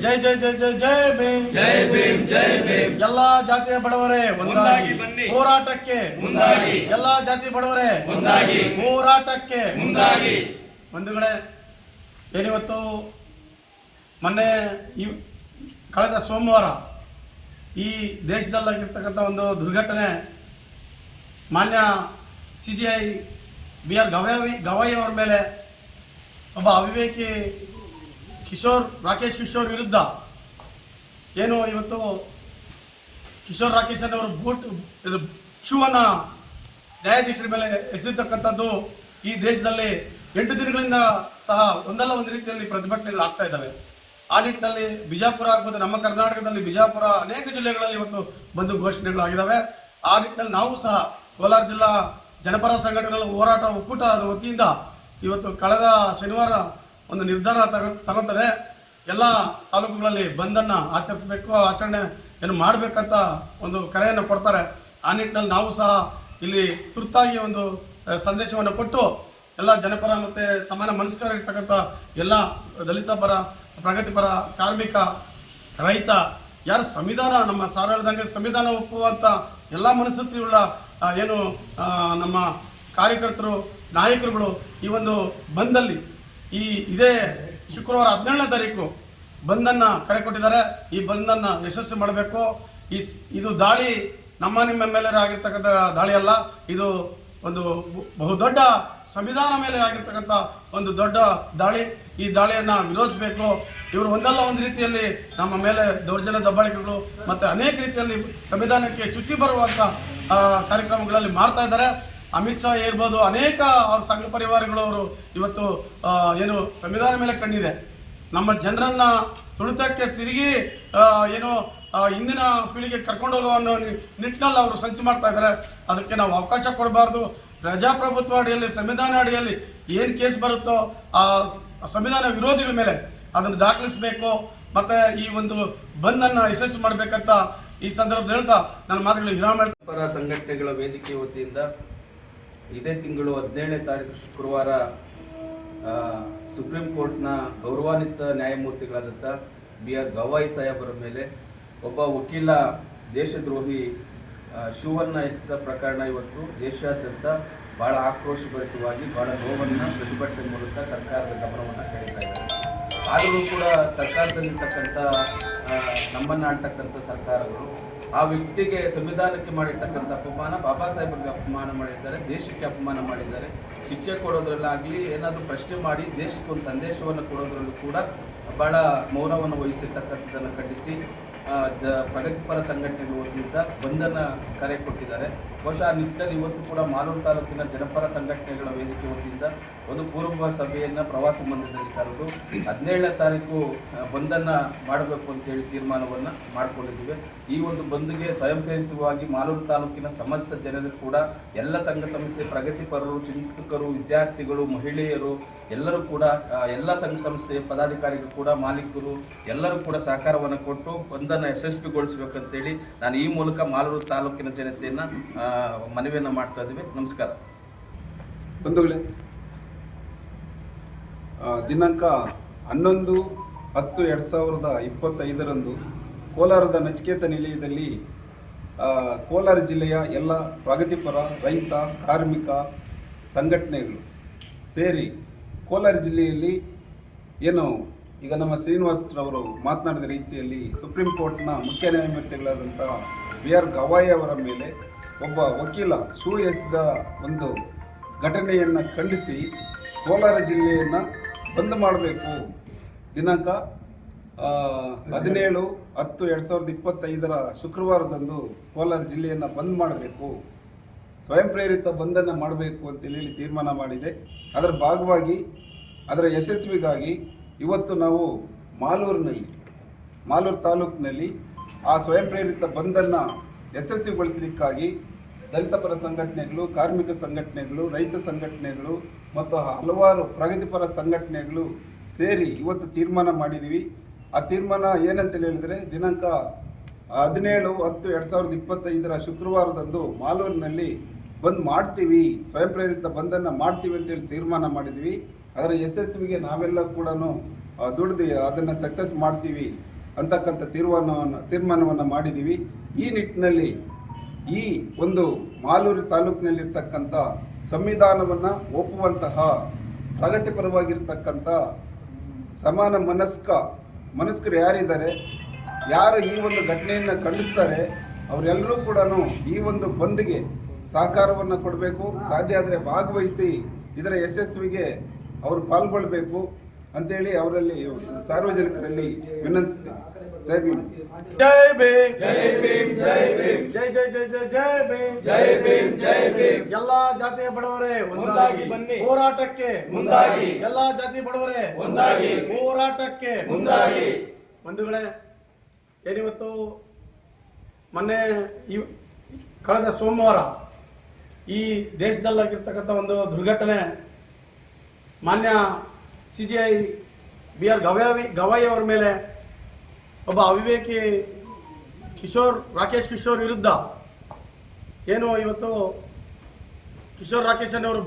ಜೈ ಜೈ ಜೈ ಜೈ ಜೈ ಭೀಮ್, ಜೈ ಭೀಮ್, ಜೈ ಭೀಮ್. ಎಲ್ಲಾ ಜಾತಿಯ ಬಡವರೇ ಒಂದಾಗಿ ಬನ್ನಿ, ಹೋರಾಟಕ್ಕೆ ಮುಂದಾಗಿ. ಎಲ್ಲಾ ಜಾತಿ ಬಡವರೇ ಒಂದಾಗಿ, ಹೋರಾಟಕ್ಕೆ ಮುಂದಾಗಿ. ಬಂಧುಗಳೇ, ಏನಿವತ್ತು ಮೊನ್ನೆ ಕಳೆದ ಸೋಮವಾರ ಈ ದೇಶದಲ್ಲಾಗಿರ್ತಕ್ಕಂಥ ಒಂದು ದುರ್ಘಟನೆ, ಮಾನ್ಯ CGI BR ಗವಾಯಿ ಅವರ ಮೇಲೆ ಒಬ್ಬ ಅವಿವೇಕಿ ರಾಕೇಶ್ ಕಿಶೋರ್ ವಿರುದ್ಧ ಏನು ಇವತ್ತು ರಾಕೇಶ್ ಅವರು ಶೂವನ್ನು ನ್ಯಾಯಾಧೀಶರ ಮೇಲೆ ಎಸೆತಕ್ಕಂಥದ್ದು ಈ ದೇಶದಲ್ಲಿ 8 ದಿನಗಳಿಂದ ಸಹ ಒಂದಲ್ಲ ಒಂದು ರೀತಿಯಲ್ಲಿ ಪ್ರತಿಭಟನೆಗಳು ಆಗ್ತಾ ಇದ್ದಾವೆ. ಆ ನಿಟ್ಟಿನಲ್ಲಿ ಬಿಜಾಪುರ ಆಗ್ಬೋದು, ನಮ್ಮ ಕರ್ನಾಟಕದಲ್ಲಿ ಬಿಜಾಪುರ ಅನೇಕ ಜಿಲ್ಲೆಗಳಲ್ಲಿ ಇವತ್ತು ಬಂದು ಘೋಷಣೆಗಳಾಗಿದ್ದಾವೆ. ಆ ನಿಟ್ಟಿನಲ್ಲಿ ನಾವು ಸಹ ಕೋಲಾರ ಜಿಲ್ಲಾ ಜನಪರ ಸಂಘಟನೆಗಳ ಹೋರಾಟ ಒಕ್ಕೂಟ ವತಿಯಿಂದ ಇವತ್ತು ಕಳೆದ ಶನಿವಾರ ಒಂದು ನಿರ್ಧಾರ ತಗೊಳ್ತದೆ. ಎಲ್ಲ ತಾಲೂಕುಗಳಲ್ಲಿ ಬಂದನ್ನು ಆಚರಿಸಬೇಕು, ಆಚರಣೆಯನ್ನು ಮಾಡಬೇಕಂತ ಒಂದು ಕರೆಯನ್ನು ಕೊಡ್ತಾರೆ. ಆ ನಿಟ್ಟಿನಲ್ಲಿ ನಾವು ಸಹ ಇಲ್ಲಿ ತುರ್ತಾಗಿ ಒಂದು ಸಂದೇಶವನ್ನು ಕೊಟ್ಟು ಎಲ್ಲ ಜನಪರ ಮತ್ತು ಸಮಾನ ಮನಸ್ಕರಿರ್ತಕ್ಕಂಥ ಎಲ್ಲ ದಲಿತ ಪರ, ಪ್ರಗತಿಪರ, ಕಾರ್ಮಿಕ, ರೈತ, ಯಾರು ಸಂವಿಧಾನ ನಮ್ಮ ಸಾರ್ ಹೇಳ್ದಂಗೆ ಸಂವಿಧಾನ ಒಪ್ಪುವಂಥ ಎಲ್ಲ ಮನಸ್ಥಿತಿಯುಳ್ಳ ಏನು ನಮ್ಮ ಕಾರ್ಯಕರ್ತರು, ನಾಯಕರುಗಳು ಈ ಒಂದು ಬಂದಲ್ಲಿ ಇದೇ ಶುಕ್ರವಾರ 17ನೇ ತಾರೀಕು ಬಂದನ್ನು ಕರೆ ಕೊಟ್ಟಿದ್ದಾರೆ. ಈ ಬಂದನ್ನು ಯಶಸ್ವಿ ಮಾಡಬೇಕು. ಇದು ದಾಳಿ ನಿಮ್ಮ ಮೇಲೆ ಆಗಿರ್ತಕ್ಕಂಥ ದಾಳಿ ಅಲ್ಲ, ಇದು ಒಂದು ಬಹುದೊಡ್ಡ ಸಂವಿಧಾನ ಮೇಲೆ ಆಗಿರ್ತಕ್ಕಂಥ ಒಂದು ದೊಡ್ಡ ದಾಳಿ. ಈ ದಾಳಿಯನ್ನು ವಿರೋಧಿಸಬೇಕು. ಇವರು ಒಂದಲ್ಲ ಒಂದು ರೀತಿಯಲ್ಲಿ ನಮ್ಮ ಮೇಲೆ ದೌರ್ಜನ್ಯ ದಬ್ಬಾಳಿಕೆಗಳು ಮತ್ತು ಅನೇಕ ರೀತಿಯಲ್ಲಿ ಸಂವಿಧಾನಕ್ಕೆ ಚ್ಯುತಿ ಬರುವಂಥ ಕಾರ್ಯಕ್ರಮಗಳಲ್ಲಿ ಮಾಡ್ತಾ ಇದ್ದಾರೆ. ಅಮಿತ್ ಶಾ ಇರ್ಬೋದು, ಅನೇಕ ಅವ್ರ ಸಂಘ ಪರಿವಾರಗಳವರು ಇವತ್ತು ಏನು ಸಂವಿಧಾನ ಮೇಲೆ ಕಣ್ಣಿದೆ. ನಮ್ಮ ಜನರನ್ನು ತುಳಿತಕ್ಕೆ ತಿರುಗಿ ಏನು ಇಂದಿನ ಪೀಳಿಗೆ ಕರ್ಕೊಂಡು ಹೋಗುವ ಅನ್ನೋ ನಿಟ್ಟಿನಲ್ಲಿ ಅವರು ಸಂಚು ಮಾಡ್ತಾ ಇದ್ದಾರೆ. ಅದಕ್ಕೆ ನಾವು ಅವಕಾಶ ಕೊಡಬಾರ್ದು. ಪ್ರಜಾಪ್ರಭುತ್ವ ಅಡಿಯಲ್ಲಿ, ಸಂವಿಧಾನ ಅಡಿಯಲ್ಲಿ ಏನು ಕೇಸ್ ಬರುತ್ತೋ ಆ ಸಂವಿಧಾನ ವಿರೋಧಿಗಳ ಮೇಲೆ ಅದನ್ನು ದಾಖಲಿಸಬೇಕು ಮತ್ತು ಈ ಒಂದು ಬಂದನ್ನು ಯಶಸ್ವಿ ಮಾಡಬೇಕಂತ ಈ ಸಂದರ್ಭದಲ್ಲಿ ಹೇಳ್ತಾ ನನ್ನ ಮಾತುಗಳು ವಿರಾಮ. ಪರ ಸಂಘಟನೆಗಳ ವೇದಿಕೆ ವತಿಯಿಂದ ಇದೇ ತಿಂಗಳು 17ನೇ ತಾರೀಕು ಶುಕ್ರವಾರ ಸುಪ್ರೀಂ ಕೋರ್ಟ್ನ ಗೌರವಾನ್ವಿತ ನ್ಯಾಯಮೂರ್ತಿಗಳಾದಂಥ BR ಗವಾಯಿ ಸಾಹೇಬರ ಮೇಲೆ ಒಬ್ಬ ವಕೀಲ ದೇಶದ್ರೋಹಿ ಶೂವನ್ನು ಎಸೆದ ಪ್ರಕರಣ ಇವತ್ತು ದೇಶಾದ್ಯಂತ ಭಾಳ ಆಕ್ರೋಶಭರಿತವಾಗಿ ಭಾಳ ನೋವನ್ನು ಪ್ರತಿಭಟನೆ ಮೂಲಕ ಸರ್ಕಾರದ ಗಮನವನ್ನು ಸೆಳೀತಾ ಇದ್ದಾರೆ. ಆದರೂ ಕೂಡ ಸರ್ಕಾರದಲ್ಲಿರ್ತಕ್ಕಂಥ ನಮ್ಮನ್ನು ಆಳ್ತಕ್ಕಂಥ ಸರ್ಕಾರಗಳು ಆ ವ್ಯಕ್ತಿಗೆ ಸಂವಿಧಾನಕ್ಕೆ ಮಾಡಿರ್ತಕ್ಕಂಥ ಅಪಮಾನ, ಬಾಬಾ ಸಾಹೇಬರಿಗೆ ಅಪಮಾನ ಮಾಡಿದ್ದಾರೆ, ದೇಶಕ್ಕೆ ಅಪಮಾನ ಮಾಡಿದ್ದಾರೆ. ಶಿಕ್ಷೆ ಕೊಡೋದ್ರಲ್ಲಾಗಲಿ, ಏನಾದರೂ ಪ್ರಶ್ನೆ ಮಾಡಿ ದೇಶಕ್ಕೆ ಒಂದು ಸಂದೇಶವನ್ನು ಕೊಡೋದ್ರಲ್ಲೂ ಕೂಡ ಭಾಳ ಮೌನವನ್ನು ವಹಿಸಿರ್ತಕ್ಕಂಥದ್ದನ್ನು ಖಂಡಿಸಿ ಪ್ರಗತಿಪರ ಸಂಘಟನೆಗಳ ವತಿಯಿಂದ ಬಂದನ್ನು ಕರೆ ಕೊಟ್ಟಿದ್ದಾರೆ. ಬಹುಶಃ ಆ ನಿಟ್ಟಿನಲ್ಲಿ ಇವತ್ತು ಕೂಡ ಮಾಲೂರು ತಾಲೂಕಿನ ಜನಪರ ಸಂಘಟನೆಗಳ ವೇದಿಕೆ ವತಿಯಿಂದ ಒಂದು ಪೂರ್ವ ಸಭೆಯನ್ನು ಪ್ರವಾಸ ಮಂದಿರದಲ್ಲಿ ಕರೆದು 17ನೇ ತಾರೀಕು ಬಂದನ್ನು ಮಾಡಬೇಕು ಅಂತೇಳಿ ತೀರ್ಮಾನವನ್ನು ಮಾಡಿಕೊಂಡಿದ್ದೀವಿ. ಈ ಒಂದು ಬಂದ್ಗೆ ಸ್ವಯಂ ಪ್ರೇರಿತವಾಗಿ ಮಾಲೂರು ತಾಲೂಕಿನ ಸಮಸ್ತ ಜನರು ಕೂಡ ಎಲ್ಲ ಸಂಘ ಸಂಸ್ಥೆ, ಪ್ರಗತಿಪರರು, ಚಿಂತಕರು, ವಿದ್ಯಾರ್ಥಿಗಳು, ಮಹಿಳೆಯರು ಎಲ್ಲರೂ ಕೂಡ ಎಲ್ಲ ಸಂಘ ಸಂಸ್ಥೆಯ ಪದಾಧಿಕಾರಿಗಳು ಕೂಡ, ಮಾಲೀಕರು ಎಲ್ಲರೂ ಕೂಡ ಸಹಕಾರವನ್ನು ಕೊಟ್ಟು ಬಂದನ್ನು ಯಶಸ್ವಿಗೊಳಿಸಬೇಕಂತೇಳಿ ನಾನು ಈ ಮೂಲಕ ಮಾಲೂರು ತಾಲೂಕಿನ ಜನತೆಯನ್ನು ಮನವಿಯನ್ನು ಮಾಡ್ತಾ ಇದ್ದೀವಿ. ನಮಸ್ಕಾರ. ಬಂಧುಗಳೇ, ದಿನಾಂಕ 11/10/2025 ಕೋಲಾರದ ನಚಿಕೇತ ನಿಲಯದಲ್ಲಿ ಕೋಲಾರ ಜಿಲ್ಲೆಯ ಎಲ್ಲ ಪ್ರಗತಿಪರ, ರೈತ, ಕಾರ್ಮಿಕ ಸಂಘಟನೆಗಳು ಸೇರಿ ಕೋಲಾರ ಜಿಲ್ಲೆಯಲ್ಲಿ ಏನು ಈಗ ನಮ್ಮ ಶ್ರೀನಿವಾಸರವರು ಮಾತನಾಡಿದ ರೀತಿಯಲ್ಲಿ ಸುಪ್ರೀಂ ಕೋರ್ಟ್ನ ಮುಖ್ಯ ನ್ಯಾಯಮೂರ್ತಿಗಳಾದಂಥ BR ಗವಾಯಿ ಅವರ ಮೇಲೆ ಒಬ್ಬ ವಕೀಲ ಶೂ ಎಸೆದ ಒಂದು ಘಟನೆಯನ್ನು ಖಂಡಿಸಿ ಕೋಲಾರ ಜಿಲ್ಲೆಯನ್ನು ಬಂದ್ ಮಾಡಬೇಕು. ದಿನಾಂಕ 17/10/2025 ಶುಕ್ರವಾರದಂದು ಕೋಲಾರ ಜಿಲ್ಲೆಯನ್ನು ಬಂದ್ ಮಾಡಬೇಕು, ಸ್ವಯಂ ಪ್ರೇರಿತ ಬಂದನ್ನು ಮಾಡಬೇಕು ಅಂತೇಳಿ ತೀರ್ಮಾನ ಮಾಡಿದೆ. ಅದರ ಭಾಗವಾಗಿ ಅದರ ಯಶಸ್ವಿಗಾಗಿ ಇವತ್ತು ನಾವು ಮಾಲೂರು ತಾಲೂಕಿನಲ್ಲಿ ಆ ಸ್ವಯಂ ಪ್ರೇರಿತ ಬಂದನ್ನು ಯಶಸ್ವಿಗೊಳಿಸಲಿಕ್ಕಾಗಿ ದಲಿತ ಪರ ಸಂಘಟನೆಗಳು, ಕಾರ್ಮಿಕ ಸಂಘಟನೆಗಳು, ರೈತ ಸಂಘಟನೆಗಳು ಮತ್ತು ಹಲವಾರು ಪ್ರಗತಿಪರ ಸಂಘಟನೆಗಳು ಸೇರಿ ಇವತ್ತು ತೀರ್ಮಾನ ಮಾಡಿದ್ದೀವಿ. ಆ ತೀರ್ಮಾನ ಏನಂತೇಳಿ ಹೇಳಿದರೆ, ದಿನಾಂಕ 17/10/2025 ಶುಕ್ರವಾರದಂದು ಮಾಲೂರಿನಲ್ಲಿ ಬಂದ್ ಮಾಡ್ತೀವಿ, ಸ್ವಯಂ ಪ್ರೇರಿತ ಬಂದನ್ನು ಮಾಡ್ತೀವಿ ಅಂತೇಳಿ ತೀರ್ಮಾನ ಮಾಡಿದ್ವಿ. ಅದರ ಯಶಸ್ವಿಗೆ ನಾವೆಲ್ಲ ಕೂಡ ದುಡ್ದು ಅದನ್ನು ಸಕ್ಸಸ್ ಮಾಡ್ತೀವಿ ಅಂತಕ್ಕಂಥ ತೀರ್ಮಾನವನ್ನು ಮಾಡಿದ್ದೀವಿ. ಈ ನಿಟ್ಟಿನಲ್ಲಿ ಈ ಒಂದು ಮಾಲೂರು ತಾಲೂಕಿನಲ್ಲಿರ್ತಕ್ಕಂಥ ಸಂವಿಧಾನವನ್ನು ಒಪ್ಪುವಂತಹ ಪ್ರಗತಿಪರವಾಗಿರ್ತಕ್ಕಂಥ ಸಮಾನ ಮನಸ್ಕರು ಯಾರಿದ್ದಾರೆ, ಯಾರು ಈ ಒಂದು ಘಟನೆಯನ್ನು ಖಂಡಿಸ್ತಾರೆ, ಅವರೆಲ್ಲರೂ ಕೂಡ ಈ ಒಂದು ಬಂದ್ಗೆ ಸಹಕಾರವನ್ನು ಕೊಡಬೇಕು. ಸಾಧ್ಯ ಆದರೆ ಭಾಗವಹಿಸಿ ಇದರ ಯಶಸ್ವಿಗೆ ಅವರು ಪಾಲ್ಗೊಳ್ಬೇಕು ಅಂತೇಳಿ ಅವರಲ್ಲಿ ಸಾರ್ವಜನಿಕರಲ್ಲಿ ವಿನಂತಿಸ್ತೇನೆ. ಜೈ ಭೀಮ್. ಜೈ ಭೀಮ್. ಜೈ ಭೀಮ್. ಜೈ ಭೀಮ್. ಜೈ ಜೈ ಜೈ ಜೈ ಜೈ ಭೀಮ್. ಜೈ ಭೀಮ್. ಜೈ ಭೀಮ್. ಎಲ್ಲಾ ಜಾತಿಯ ಬಡವರೇ ಒಂದಾಗಿ ಬನ್ನಿ. ಹೋರಾಟಕ್ಕೆ ಮುಂದಾಗಿ. ಎಲ್ಲಾ ಜಾತಿ ಬಡವರೇ ಒಂದಾಗಿ. ಹೋರಾಟಕ್ಕೆ ಮುಂದಾಗಿ. ಬಂಧುಗಳೇ, ಏನಿವತ್ತು ಮೊನ್ನೆ ಕಳೆದ ಸೋಮವಾರ ಈ ದೇಶದಲ್ಲಾಗಿರ್ತಕ್ಕಂಥ ಒಂದು ದುರ್ಘಟನೆ, ಮಾನ್ಯ CJI BR ಗವಾಯಿ ಅವರ ಮೇಲೆ ಒಬ್ಬ ಅವಿವೇಕಿ ರಾಕೇಶ್ ಕಿಶೋರ್ ವಿರುದ್ಧ ಏನು ಇವತ್ತು ರಾಕೇಶ್ ಅವರು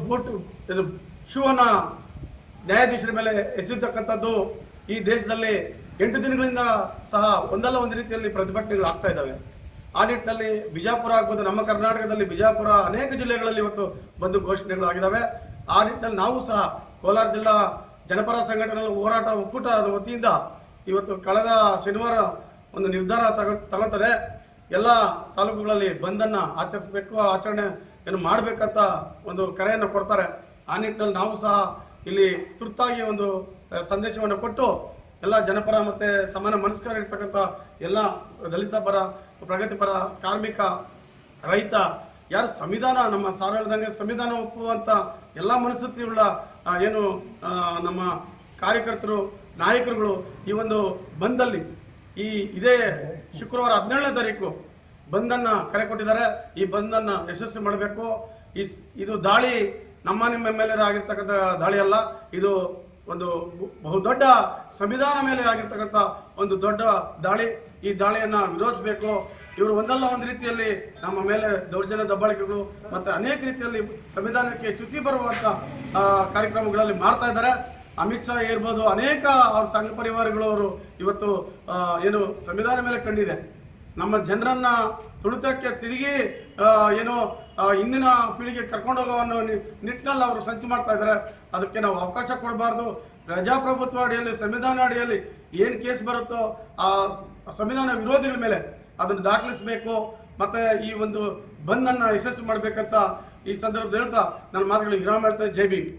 ಶೂವನ್ನ ನ್ಯಾಯಾಧೀಶರ ಮೇಲೆ ಎಸೆತಕ್ಕಂಥದ್ದು ಈ ದೇಶದಲ್ಲಿ 8 ದಿನಗಳಿಂದ ಸಹ ಒಂದಲ್ಲ ಒಂದು ರೀತಿಯಲ್ಲಿ ಪ್ರತಿಭಟನೆಗಳು ಆಗ್ತಾ ಇದ್ದಾವೆ. ಆ ನಿಟ್ಟಿನಲ್ಲಿ ಬಿಜಾಪುರ ಆಗ್ಬೋದು, ನಮ್ಮ ಕರ್ನಾಟಕದಲ್ಲಿ ಬಿಜಾಪುರ ಅನೇಕ ಜಿಲ್ಲೆಗಳಲ್ಲಿ ಇವತ್ತು ಬಂದು ಘೋಷಣೆಗಳು ಆಗಿದ್ದಾವೆ. ಆ ನಿಟ್ಟಿನಲ್ಲಿ ನಾವು ಸಹ ಕೋಲಾರ ಜಿಲ್ಲಾ ಜನಪರ ಸಂಘಟನೆ ಹೋರಾಟ ಒಕ್ಕೂಟದ ವತಿಯಿಂದ ಇವತ್ತು ಕಳೆದ ಶನಿವಾರ ಒಂದು ನಿರ್ಧಾರ ತಗೊಳ್ತದೆ. ಎಲ್ಲ ತಾಲೂಕುಗಳಲ್ಲಿ ಬಂದನ್ನು ಆಚರಿಸಬೇಕು, ಆಚರಣೆಯನ್ನು ಮಾಡಬೇಕಂತ ಒಂದು ಕರೆಯನ್ನು ಕೊಡ್ತಾರೆ. ಆ ನಿಟ್ಟಿನಲ್ಲಿ ನಾವು ಸಹ ಇಲ್ಲಿ ತುರ್ತಾಗಿ ಒಂದು ಸಂದೇಶವನ್ನು ಕೊಟ್ಟು ಎಲ್ಲ ಜನಪರ ಮತ್ತು ಸಮಾನ ಮನಸ್ಕರಿರ್ತಕ್ಕಂಥ ಎಲ್ಲ ದಲಿತ ಪರ, ಪ್ರಗತಿಪರ, ಕಾರ್ಮಿಕ, ರೈತ, ಯಾರು ಸಂವಿಧಾನ ನಮ್ಮ ಸಾರ್ವಜನಿಕ ಸಂವಿಧಾನ ಒಪ್ಪುವಂಥ ಎಲ್ಲ ಮನಸ್ಥಿತಿಯುಳ್ಳ ಏನು ನಮ್ಮ ಕಾರ್ಯಕರ್ತರು, ನಾಯಕರುಗಳು ಈ ಒಂದು ಬಂದಲ್ಲಿ ಇದೇ ಶುಕ್ರವಾರ 17ನೇ ತಾರೀಕು ಬಂದನ್ನು ಕರೆ ಕೊಟ್ಟಿದ್ದಾರೆ. ಈ ಬಂದನ್ನು ಯಶಸ್ವಿ ಮಾಡಬೇಕು. ಇದು ದಾಳಿ ನಿಮ್ಮ ಮೇಲೆ ಆಗಿರ್ತಕ್ಕಂಥ ದಾಳಿ ಅಲ್ಲ, ಇದು ಒಂದು ಬಹುದೊಡ್ಡ ಸಂವಿಧಾನ ಮೇಲೆ ಆಗಿರ್ತಕ್ಕಂಥ ಒಂದು ದೊಡ್ಡ ದಾಳಿ. ಈ ದಾಳಿಯನ್ನು ವಿರೋಧಿಸಬೇಕು. ಇವರು ಒಂದಲ್ಲ ಒಂದು ರೀತಿಯಲ್ಲಿ ನಮ್ಮ ಮೇಲೆ ದೌರ್ಜನ್ಯ ದಬ್ಬಾಳಿಕೆಗಳು ಮತ್ತು ಅನೇಕ ರೀತಿಯಲ್ಲಿ ಸಂವಿಧಾನಕ್ಕೆ ಚ್ಯುತಿ ಬರುವಂಥ ಕಾರ್ಯಕ್ರಮಗಳಲ್ಲಿ ಮಾಡ್ತಾ ಇದ್ದಾರೆ. ಅಮಿತ್ ಶಾ ಇರ್ಬೋದು, ಅನೇಕ ಅವ್ರ ಸಂಘ ಪರಿವಾರಗಳವರು ಇವತ್ತು ಏನು ಸಂವಿಧಾನ ಮೇಲೆ ಕಂಡಿದೆ. ನಮ್ಮ ಜನರನ್ನ ತುಳಿತಕ್ಕೆ ತಿರುಗಿ ಏನು ಇಂದಿನ ಪೀಳಿಗೆ ಕರ್ಕೊಂಡು ಹೋಗೋ ಅನ್ನೋ ನಿಟ್ಟಿನಲ್ಲಿ ಅವರು ಸಂಚು ಮಾಡ್ತಾ ಇದ್ದಾರೆ. ಅದಕ್ಕೆ ನಾವು ಅವಕಾಶ ಕೊಡಬಾರ್ದು. ಪ್ರಜಾಪ್ರಭುತ್ವ ಅಡಿಯಲ್ಲಿ, ಸಂವಿಧಾನ ಅಡಿಯಲ್ಲಿ ಏನು ಕೇಸ್ ಬರುತ್ತೋ ಆ ಸಂವಿಧಾನ ವಿರೋಧಿಗಳ ಮೇಲೆ ಅದನ್ನು ದಾಖಲಿಸಬೇಕು. ಮತ್ತು ಈ ಒಂದು ಬಂದನ್ನು ಯಶಸ್ವಿ ಮಾಡಬೇಕಂತ ಈ ಸಂದರ್ಭದಲ್ಲಿ ಹೇಳ್ತಾ ನನ್ನ ಮಾತುಗಳಿಗೆ ವಿರಾಮ ಹೇಳ್ತೇನೆ. ಜೈ ಭೀಮ್.